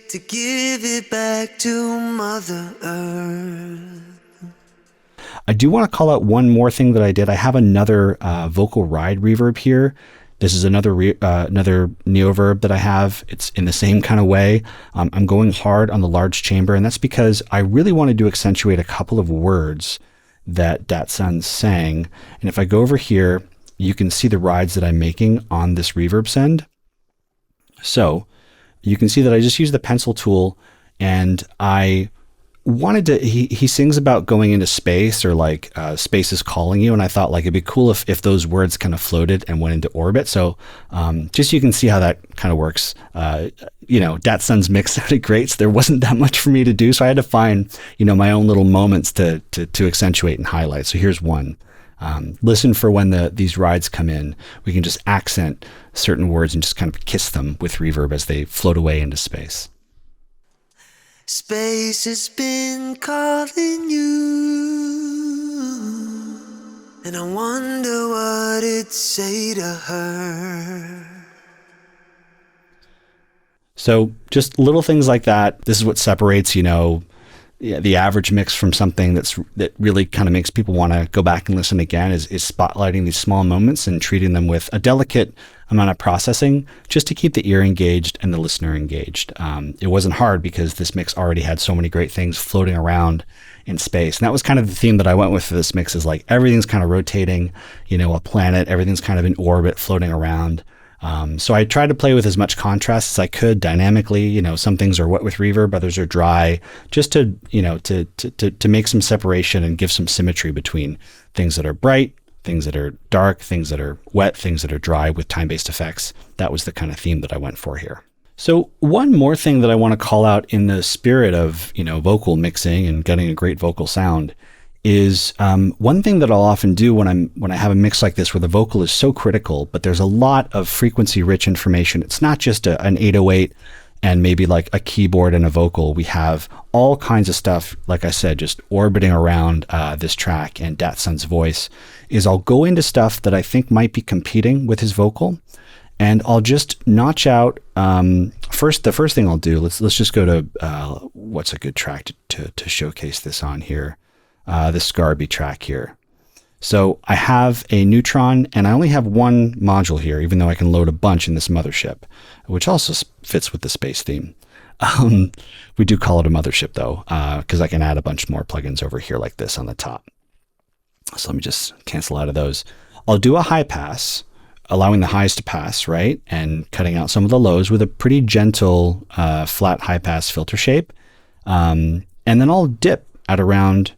to give it back to Mother Earth. I do want to call out one more thing that I did. I have another vocal ride reverb here. This is another Neoverb that I have. It's in the same kind of way. I'm going hard on the large chamber, and that's because I really wanted to accentuate a couple of words that Datsun sang. And if I go over here, you can see the rides that I'm making on this reverb send. So you can see that I just used the pencil tool, and I wanted to, he sings about going into space or like space is calling you. And I thought like it'd be cool if those words kind of floated and went into orbit. So just so you can see how that kind of works. Datsun's mix sounded great. So there wasn't that much for me to do. So I had to find, my own little moments to accentuate and highlight. So here's one. Listen for when these rides come in. We can just accent certain words and just kind of kiss them with reverb as they float away into space. Space has been calling you, and I wonder what it'd say to her. So just little things like that. This is what separates, the average mix from something that really kind of makes people want to go back and listen again is spotlighting these small moments and treating them with a delicate amount of processing just to keep the ear engaged and the listener engaged. It wasn't hard because this mix already had so many great things floating around in space. And that was kind of the theme that I went with for this mix, is like everything's kind of rotating, a planet, everything's kind of in orbit floating around. So I tried to play with as much contrast as I could dynamically. Some things are wet with reverb, others are dry, just to make some separation and give some symmetry between things that are bright, things that are dark, things that are wet, things that are dry with time-based effects. That was the kind of theme that I went for here. So one more thing that I want to call out in the spirit of, vocal mixing and getting a great vocal sound is one thing that I'll often do when I have a mix like this where the vocal is so critical, but there's a lot of frequency-rich information. It's not just an 808 and maybe like a keyboard and a vocal. We have all kinds of stuff, like I said, just orbiting around this track, and Datsun's voice is I'll go into stuff that I think might be competing with his vocal, and I'll just notch out the first thing I'll do. Let's just go to what's a good track to showcase this on here. The Scarby track here. So I have a Neutron, and I only have one module here, even though I can load a bunch in this mothership, which also fits with the space theme. We do call it a mothership though, because I can add a bunch more plugins over here like this on the top. So let me just cancel out of those. I'll do a high pass, allowing the highs to pass, right? And cutting out some of the lows with a pretty gentle flat high pass filter shape. And then I'll dip at around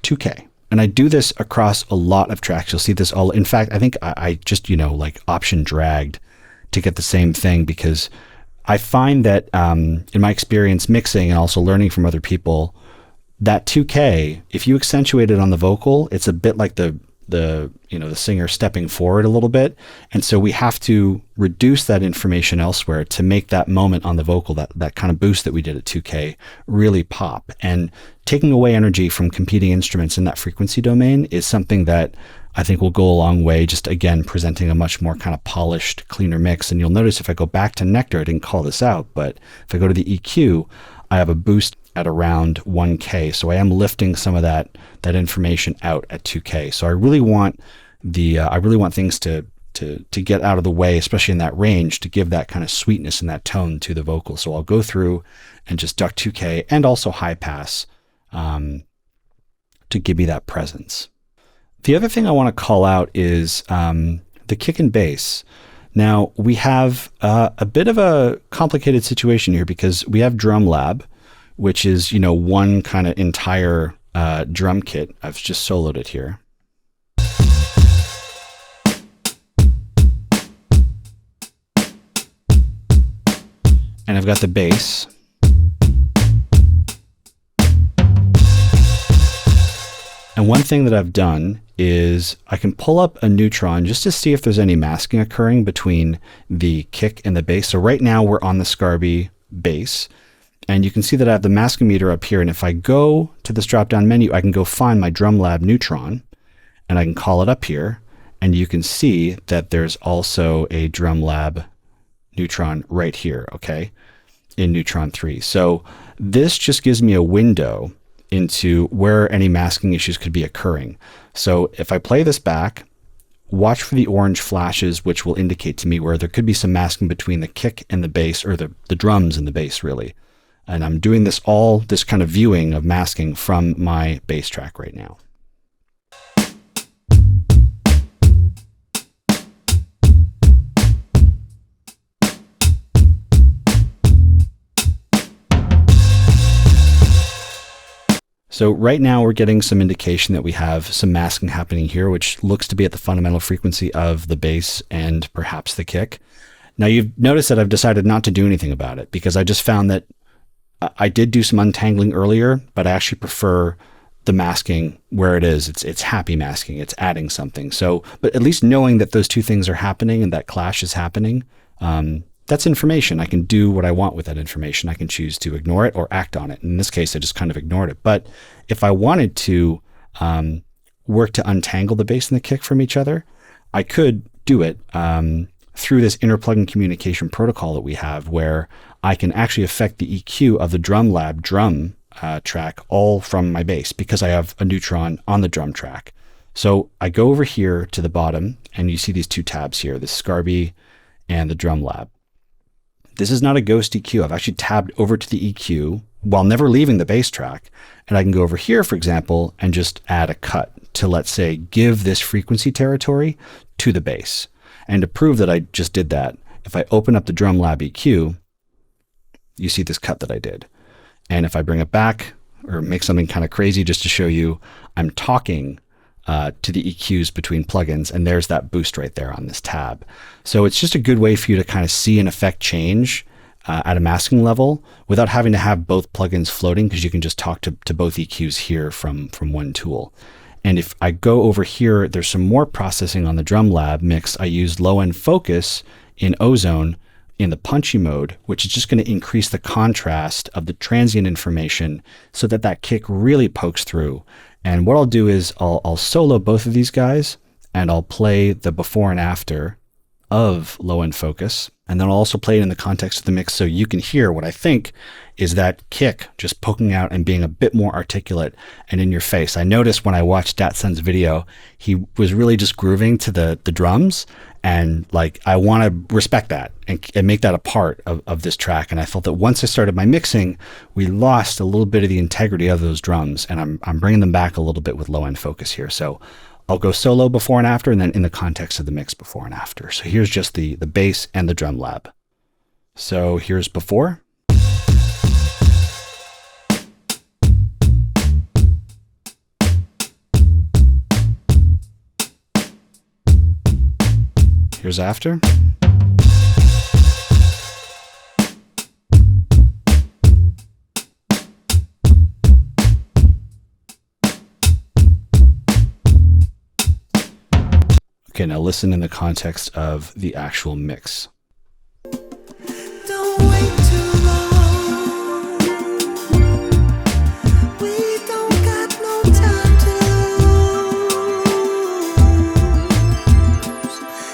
2K. And I do this across a lot of tracks. You'll see this all. In fact, I think I just, like option dragged to get the same thing, because I find that in my experience mixing and also learning from other people, that 2K, if you accentuate it on the vocal, it's a bit like the singer stepping forward a little bit. And so we have to reduce that information elsewhere to make that moment on the vocal, that kind of boost that we did at 2K, really pop. And taking away energy from competing instruments in that frequency domain is something that I think will go a long way, just again, presenting a much more kind of polished, cleaner mix. And you'll notice if I go back to Nectar, I didn't call this out, but if I go to the EQ, I have a boost at around 1K. So I am lifting some of that information out at 2K. So I really want things to get out of the way, especially in that range, to give that kind of sweetness and that tone to the vocal. So I'll go through and just duck 2K and also high pass to give me that presence. The other thing I want to call out is the kick and bass. Now we have a bit of a complicated situation here because we have Drum Lab, which is, one kind of entire drum kit. I've just soloed it here. And I've got the bass. And one thing that I've done is I can pull up a Neutron just to see if there's any masking occurring between the kick and the bass. So right now we're on the Scarby bass. And you can see that I have the masking meter up here. And if I go to this drop-down menu, I can go find my Drum Lab Neutron, and I can call it up here. And you can see that there's also a Drum Lab Neutron right here, okay, in Neutron 3. So this just gives me a window into where any masking issues could be occurring. So if I play this back, watch for the orange flashes, which will indicate to me where there could be some masking between the kick and the bass, or the drums and the bass, really. And I'm doing this kind of viewing of masking from my bass track right now. So right now we're getting some indication that we have some masking happening here, which looks to be at the fundamental frequency of the bass and perhaps the kick. Now you've noticed that I've decided not to do anything about it because I just found that I did do some untangling earlier, but I actually prefer the masking where it is. It's happy masking. It's adding something. So, but at least knowing that those two things are happening and that clash is happening, that's information. I can do what I want with that information. I can choose to ignore it or act on it. In this case, I just kind of ignored it. But if I wanted to work to untangle the bass and the kick from each other, I could do it through this interplugin communication protocol that we have, where I can actually affect the EQ of the Drum Lab drum track all from my bass because I have a neutron on the drum track. So I go over here to the bottom and you see these two tabs here, the Scarby and the Drum Lab. This is not a Ghost EQ. I've actually tabbed over to the EQ while never leaving the bass track. And I can go over here, for example, and just add a cut to, let's say, give this frequency territory to the bass. And to prove that I just did that, if I open up the Drum Lab EQ, you see this cut that I did. And if I bring it back or make something kind of crazy just to show you, I'm talking to the EQs between plugins, and there's that boost right there on this tab. So it's just a good way for you to kind of see an effect change at a masking level without having to have both plugins floating, because you can just talk to both EQs here from one tool. And if I go over here, there's some more processing on the Drum Lab mix. I use low end focus in Ozone in the punchy mode, which is just going to increase the contrast of the transient information so that that kick really pokes through. And what I'll do is I'll solo both of these guys and I'll play the before and after of low end focus. And then I'll also play it in the context of the mix so you can hear what I think is that kick just poking out and being a bit more articulate and in your face. I noticed when I watched Datsun's video, he was really just grooving to the drums. And like, I want to respect that and make that a part of this track. And I felt that once I started my mixing, we lost a little bit of the integrity of those drums. And I'm bringing them back a little bit with low end focus here. So I'll go solo before and after, and then in the context of the mix before and after. So here's just the bass and the Drum Lab. So here's before. Here's after. Okay, now listen in the context of the actual mix. Don't wait too long. We don't got no time to lose,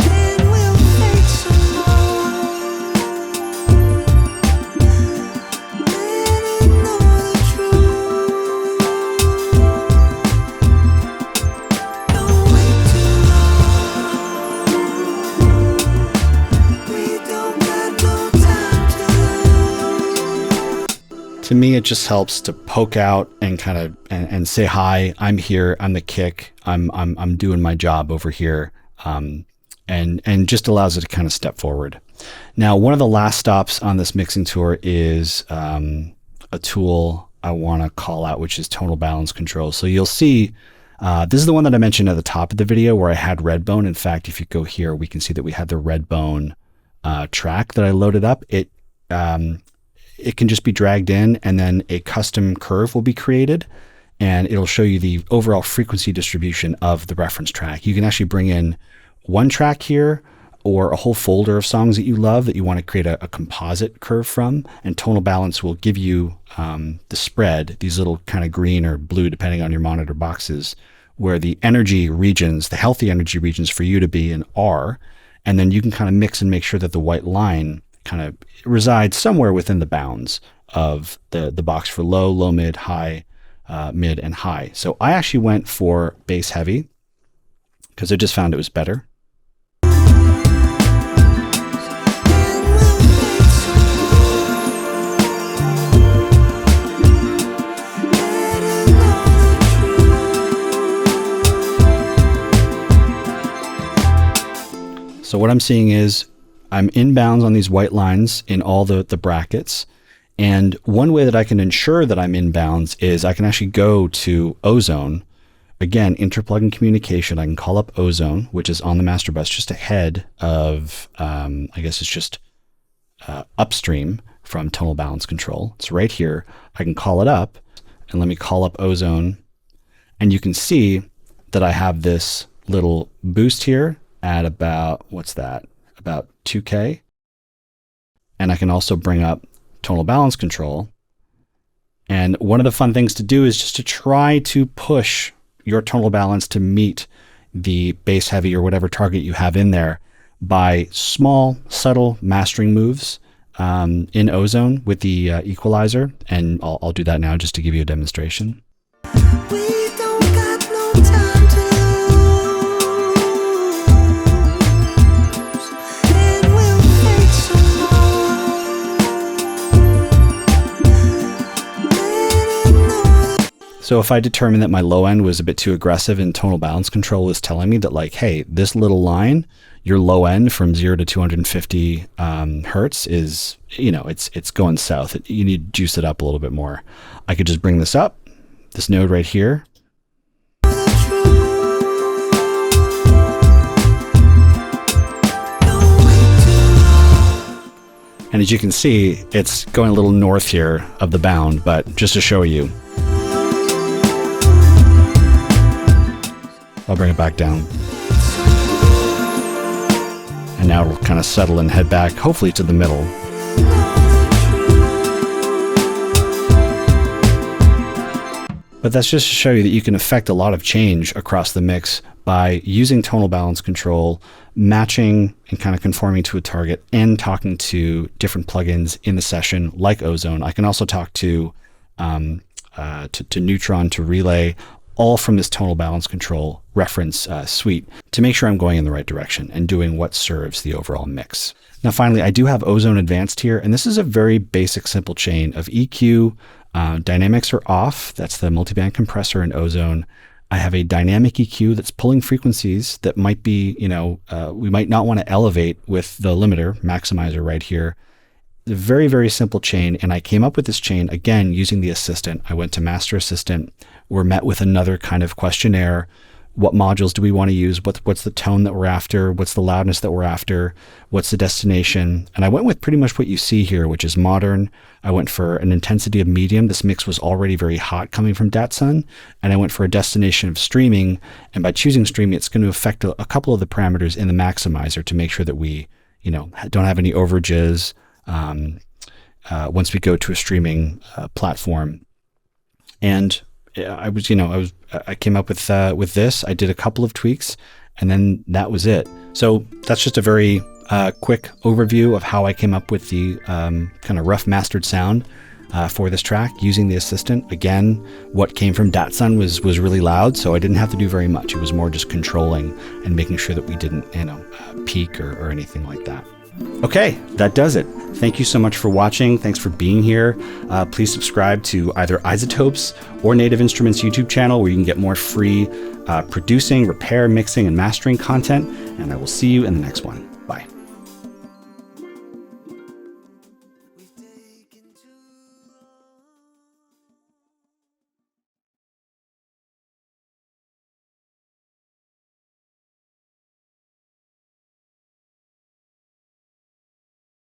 and we'll fake some more. Let it know the truth. Don't wait too long. We don't got no time to lose. To me, it just helps to poke out and kind of and say, hi, I'm here, I'm the kick, I'm doing my job over here, and just allows it to kind of step forward. Now, one of the last stops on this mixing tour is a tool I want to call out, which is tonal balance control. So you'll see, this is the one that I mentioned at the top of the video where I had Redbone. In fact, if you go here, we can see that we had the Redbone track that I loaded up. It can just be dragged in, and then a custom curve will be created, and it'll show you the overall frequency distribution of the reference track. You can actually bring in one track here or a whole folder of songs that you love that you want to create a composite curve from, and tonal balance will give you the spread, these little kind of green or blue, depending on your monitor boxes, where the energy regions, the healthy energy regions for you to be in are, and then you can kind of mix and make sure that the white line kind of resides somewhere within the bounds of the box for low, low, mid, high, mid, and high. So I actually went for bass heavy because I just found it was better. So what I'm seeing is I'm inbounds on these white lines in all the brackets. And one way that I can ensure that I'm inbounds is I can actually go to Ozone. Again, interplugin communication. I can call up Ozone, which is on the master bus just ahead of, I guess it's just upstream from tonal balance control. It's right here. I can call it up, and let me call up Ozone. And you can see that I have this little boost here at about, what's that? About 2K. And I can also bring up tonal balance control. And one of the fun things to do is just to try to push your tonal balance to meet the bass heavy or whatever target you have in there by small, subtle mastering moves. in Ozone with the equalizer, and I'll do that now just to give you a demonstration. We don't got no time to lose, and we'll make some more. So if I determined that my low end was a bit too aggressive and tonal balance control was telling me that, like, hey, this little line, your low end from 0 to 250 hertz is, it's going south. You need to juice it up a little bit more. I could just bring this up, this node right here. And as you can see, it's going a little north here of the bound, but just to show you, I'll bring it back down. And now it'll kind of settle and head back, hopefully to the middle. But that's just to show you that you can affect a lot of change across the mix by using tonal balance control, matching and kind of conforming to a target, and talking to different plugins in the session like Ozone. I can also talk to Neutron, to Relay, all from this tonal balance control reference suite to make sure I'm going in the right direction and doing what serves the overall mix. Now, finally, I do have Ozone Advanced here, and this is a very basic, simple chain of EQ. Dynamics are off. That's the multiband compressor in Ozone. I have a dynamic EQ that's pulling frequencies that might be, we might not want to elevate with the limiter maximizer right here. A very, very simple chain. And I came up with this chain, again, using the assistant. I went to Master Assistant. We're met with another kind of questionnaire. What modules do we want to use? What's the tone that we're after? What's the loudness that we're after? What's the destination? And I went with pretty much what you see here, which is modern. I went for an intensity of medium. This mix was already very hot coming from Datsun. And I went for a destination of streaming. And by choosing streaming, it's going to affect a couple of the parameters in the maximizer to make sure that we, don't have any overages once we go to a streaming platform. And I came up with this. I did a couple of tweaks, and then that was it. So that's just a very quick overview of how I came up with the kind of rough mastered sound for this track using the assistant. Again, what came from Datsun was really loud, so I didn't have to do very much. It was more just controlling and making sure that we didn't, peak or anything like that. Okay, that does it. Thank you so much for watching. Thanks for being here. Please subscribe to either iZotope's or Native Instruments YouTube channel, where you can get more free producing, repair, mixing, and mastering content. And I will see you in the next one.